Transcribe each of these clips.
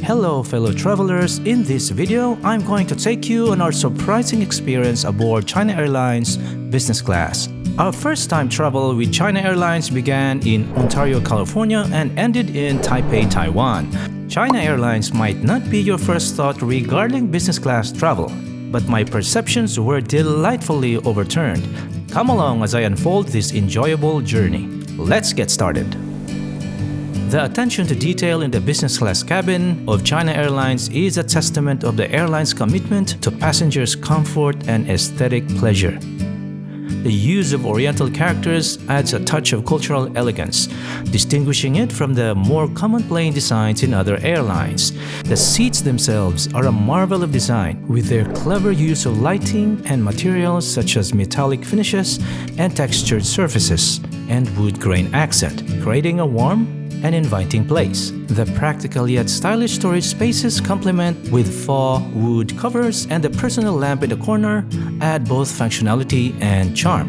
Hello fellow travelers, in this video, I'm going to take you on our surprising experience aboard China Airlines business class. Our first time travel with China Airlines began in Ontario, California and ended in Taipei, Taiwan. China Airlines might not be your first thought regarding business class travel, but my perceptions were delightfully overturned. Come along as I unfold this enjoyable journey. Let's get started. The attention to detail in the business class cabin of China Airlines is a testament of the airline's commitment to passengers' comfort and aesthetic pleasure. The use of Oriental characters adds a touch of cultural elegance, distinguishing it from the more common plain designs in other airlines. The seats themselves are a marvel of design, with their clever use of lighting and materials such as metallic finishes and textured surfaces, and wood grain accent, creating a warm and inviting place. The practical yet stylish storage spaces complement with faux wood covers, and the personal lamp in the corner add both functionality and charm.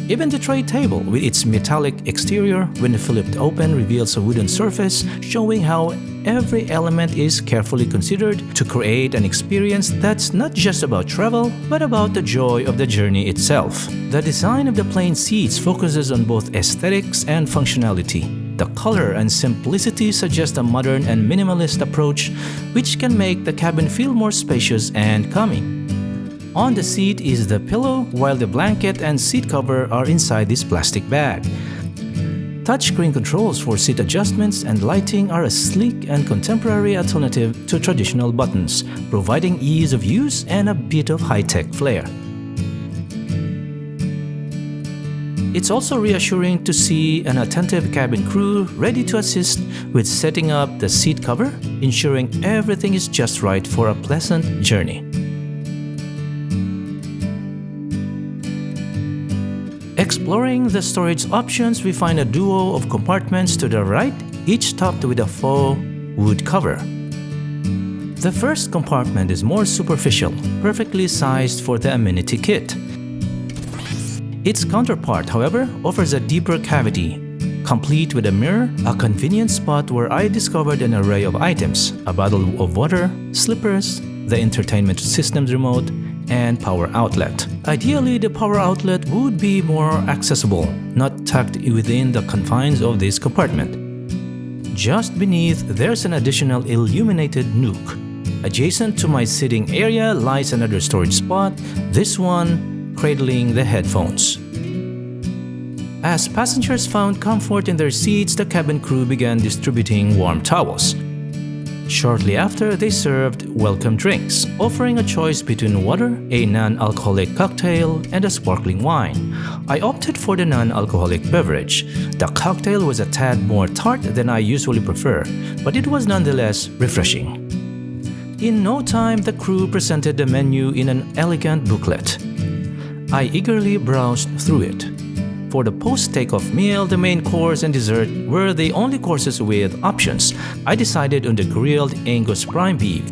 Even the tray table with its metallic exterior, when flipped open, reveals a wooden surface, showing how every element is carefully considered to create an experience that's not just about travel, but about the joy of the journey itself. The design of the plain seats focuses on both aesthetics and functionality. The color and simplicity suggest a modern and minimalist approach, which can make the cabin feel more spacious and calming. On the seat is the pillow, while the blanket and seat cover are inside this plastic bag. Touchscreen controls for seat adjustments and lighting are a sleek and contemporary alternative to traditional buttons, providing ease of use and a bit of high-tech flair. It's also reassuring to see an attentive cabin crew ready to assist with setting up the seat cover, ensuring everything is just right for a pleasant journey. Exploring the storage options, we find a duo of compartments to the right, each topped with a faux wood cover. The first compartment is more superficial, perfectly sized for the amenity kit. Its counterpart, however, offers a deeper cavity, complete with a mirror, a convenient spot where I discovered an array of items: a bottle of water, slippers, the entertainment system's remote, and power outlet. Ideally, the power outlet would be more accessible, not tucked within the confines of this compartment. Just beneath, there's an additional illuminated nook. Adjacent to my sitting area lies another storage spot, this one cradling the headphones. As passengers found comfort in their seats, the cabin crew began distributing warm towels. Shortly after, they served welcome drinks, offering a choice between water, a non-alcoholic cocktail, and a sparkling wine. I opted for the non-alcoholic beverage. The cocktail was a tad more tart than I usually prefer, but it was nonetheless refreshing. In no time, the crew presented the menu in an elegant booklet. I eagerly browsed through it. For the post-takeoff meal, the main course and dessert were the only courses with options. I decided on the grilled Angus prime beef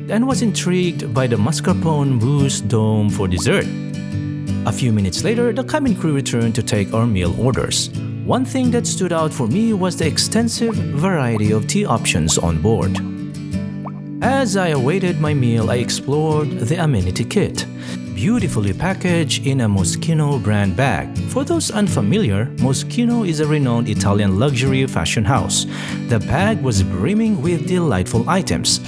and was intrigued by the mascarpone mousse dome for dessert. A few minutes later, the cabin crew returned to take our meal orders. One thing that stood out for me was the extensive variety of tea options on board. As I awaited my meal, I explored the amenity kit, beautifully packaged in a Moschino brand bag. For those unfamiliar, Moschino is a renowned Italian luxury fashion house. The bag was brimming with delightful items.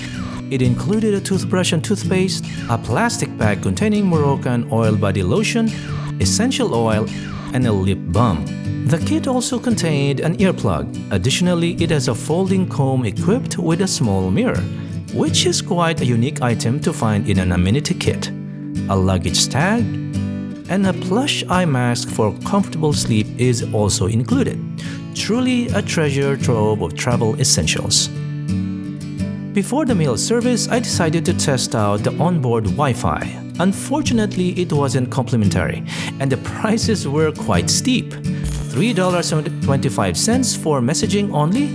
It included a toothbrush and toothpaste, a plastic bag containing Moroccan oil body lotion, essential oil, and a lip balm. The kit also contained an earplug. Additionally, it has a folding comb equipped with a small mirror, which is quite a unique item to find in an amenity kit. A luggage tag and a plush eye mask for comfortable sleep is also included. Truly a treasure trove of travel essentials. Before the meal service, I decided to test out the onboard Wi-Fi. Unfortunately, it wasn't complimentary, and the prices were quite steep. $3.25 for messaging only,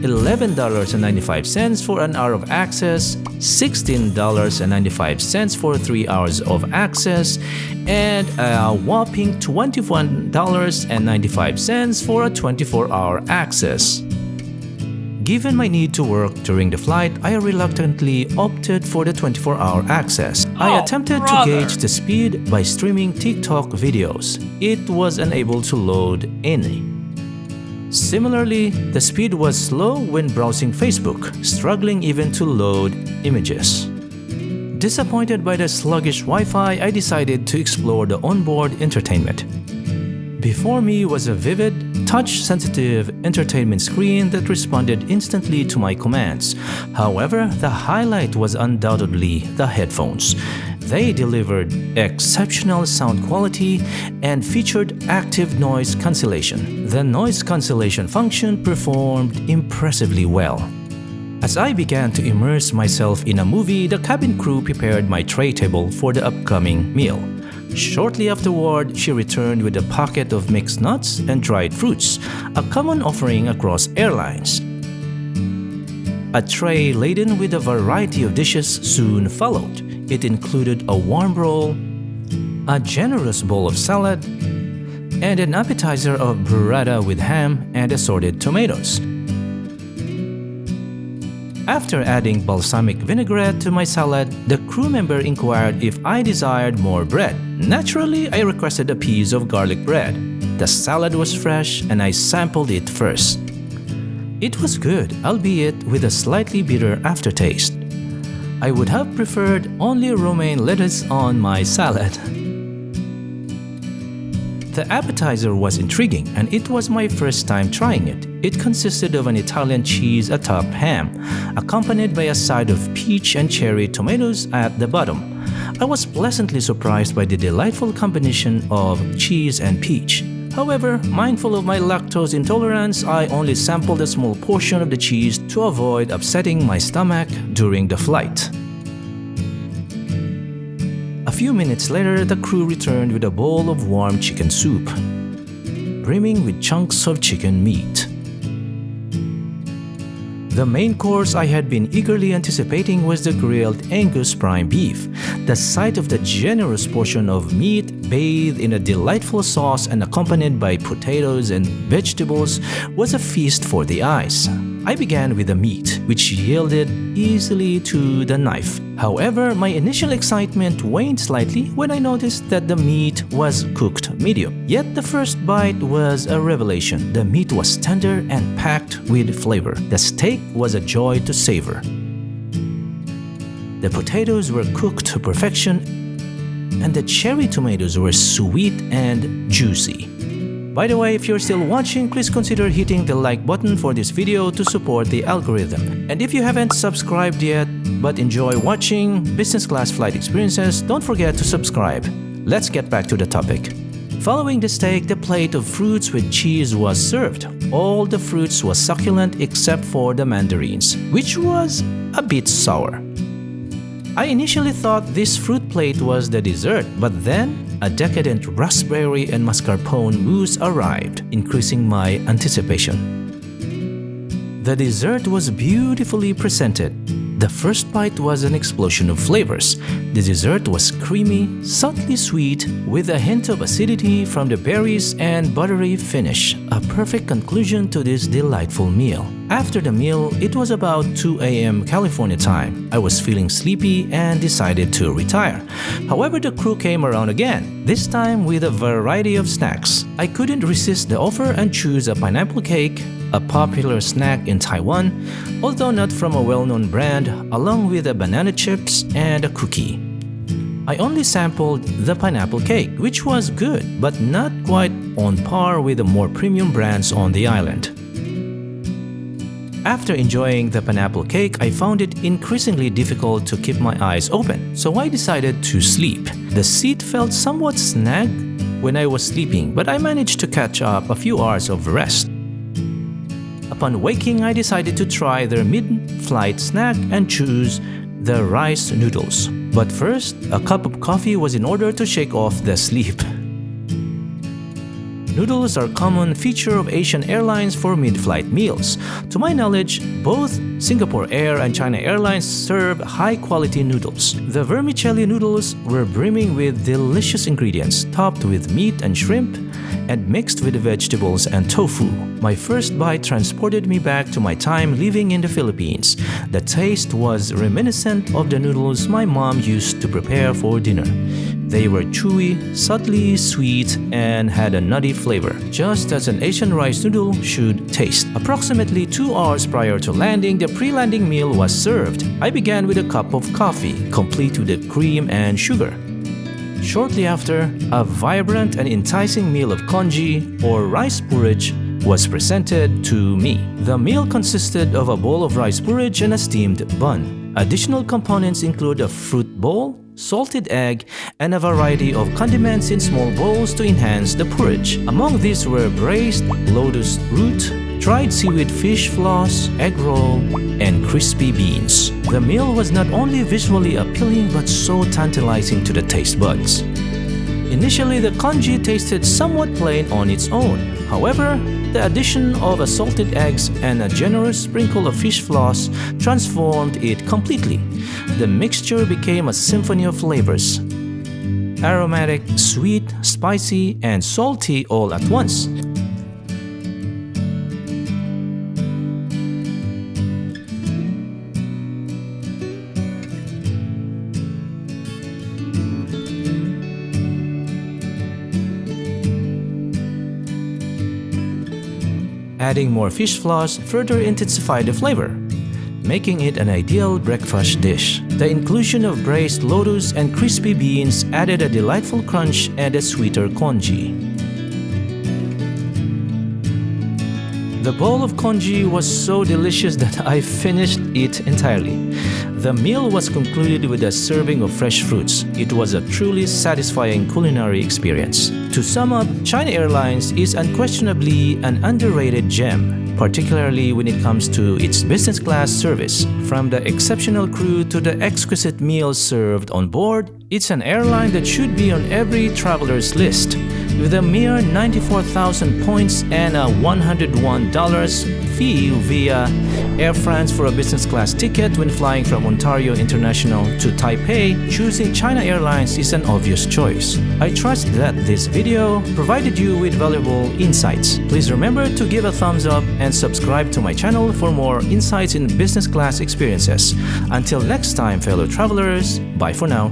$11.95 for an hour of access, $16.95 for 3 hours of access, and a whopping $21.95 for a 24-hour access. Given my need to work during the flight, I reluctantly opted for the 24-hour access. I attempted to gauge the speed by streaming TikTok videos. It was unable to load any. Similarly, the speed was slow when browsing Facebook, struggling even to load images. Disappointed by the sluggish Wi-Fi, I decided to explore the onboard entertainment. Before me was a vivid, touch-sensitive entertainment screen that responded instantly to my commands. However, the highlight was undoubtedly the headphones. They delivered exceptional sound quality and featured active noise cancellation. The noise cancellation function performed impressively well. As I began to immerse myself in a movie, the cabin crew prepared my tray table for the upcoming meal. Shortly afterward, she returned with a pocket of mixed nuts and dried fruits, a common offering across airlines. A tray laden with a variety of dishes soon followed. It included a warm roll, a generous bowl of salad, and an appetizer of burrata with ham and assorted tomatoes. After adding balsamic vinaigrette to my salad, the crew member inquired if I desired more bread. Naturally, I requested a piece of garlic bread. The salad was fresh and I sampled it first. It was good, albeit with a slightly bitter aftertaste. I would have preferred only romaine lettuce on my salad. The appetizer was intriguing and it was my first time trying it. It consisted of an Italian cheese atop ham, accompanied by a side of peach and cherry tomatoes at the bottom. I was pleasantly surprised by the delightful combination of cheese and peach. However, mindful of my lactose intolerance, I only sampled a small portion of the cheese to avoid upsetting my stomach during the flight. A few minutes later, the crew returned with a bowl of warm chicken soup, brimming with chunks of chicken meat. The main course I had been eagerly anticipating was the grilled Angus prime beef. The sight of the generous portion of meat bathed in a delightful sauce and accompanied by potatoes and vegetables was a feast for the eyes. I began with the meat, which yielded easily to the knife. However, my initial excitement waned slightly when I noticed that the meat was cooked medium. Yet the first bite was a revelation. The meat was tender and packed with flavor. The steak was a joy to savor. The potatoes were cooked to perfection, and the cherry tomatoes were sweet and juicy. By the way, if you're still watching, please consider hitting the like button for this video to support the algorithm. And if you haven't subscribed yet but enjoy watching business class flight experiences, don't forget to subscribe. Let's get back to the topic. Following the steak, the plate of fruits with cheese was served. All the fruits was succulent except for the mandarins, which was a bit sour. I initially thought this fruit plate was the dessert, but then a decadent raspberry and mascarpone mousse arrived, increasing my anticipation. The dessert was beautifully presented. The first bite was an explosion of flavors. The dessert was creamy, subtly sweet, with a hint of acidity from the berries and buttery finish, a perfect conclusion to this delightful meal. After the meal, it was about 2 a.m. California time. I was feeling sleepy and decided to retire. However, the crew came around again, this time with a variety of snacks. I couldn't resist the offer and chose a pineapple cake, a popular snack in Taiwan, although not from a well-known brand, along with a banana chips and a cookie. I only sampled the pineapple cake, which was good, but not quite on par with the more premium brands on the island. After enjoying the pineapple cake, I found it increasingly difficult to keep my eyes open, so I decided to sleep. The seat felt somewhat snag when I was sleeping, but I managed to catch up a few hours of rest. Upon waking, I decided to try their mid-flight snack and choose the rice noodles. But first, a cup of coffee was in order to shake off the sleep. Noodles are a common feature of Asian airlines for mid-flight meals. To my knowledge, both Singapore Air and China Airlines serve high-quality noodles. The vermicelli noodles were brimming with delicious ingredients, topped with meat and shrimp, and mixed with vegetables and tofu. My first bite transported me back to my time living in the Philippines. The taste was reminiscent of the noodles my mom used to prepare for dinner. They were chewy, subtly sweet, and had a nutty flavor, just as an Asian rice noodle should taste. Approximately 2 hours prior to landing, the pre-landing meal was served. I began with a cup of coffee, complete with the cream and sugar. Shortly after, a vibrant and enticing meal of congee, or rice porridge, was presented to me. The meal consisted of a bowl of rice porridge and a steamed bun. Additional components include a fruit bowl, salted egg, and a variety of condiments in small bowls to enhance the porridge. Among these were braised lotus root, dried seaweed fish floss, egg roll, and crispy beans. The meal was not only visually appealing but so tantalizing to the taste buds. Initially, the congee tasted somewhat plain on its own. However, the addition of salted eggs and a generous sprinkle of fish floss transformed it completely. The mixture became a symphony of flavors: aromatic, sweet, spicy, and salty all at once. Adding more fish floss further intensified the flavor, making it an ideal breakfast dish. The inclusion of braised lotus and crispy beans added a delightful crunch and a sweeter congee. The bowl of congee was so delicious that I finished it entirely. The meal was concluded with a serving of fresh fruits. It was a truly satisfying culinary experience. To sum up, China Airlines is unquestionably an underrated gem, particularly when it comes to its business class service. From the exceptional crew to the exquisite meals served on board, it's an airline that should be on every traveler's list. With a mere 94,000 points and a $101 fee via Air France for a business class ticket when flying from Ontario International to Taipei, choosing China Airlines is an obvious choice. I trust that this video provided you with valuable insights. Please remember to give a thumbs up and subscribe to my channel for more insights in business class experiences. Until next time, fellow travelers, bye for now.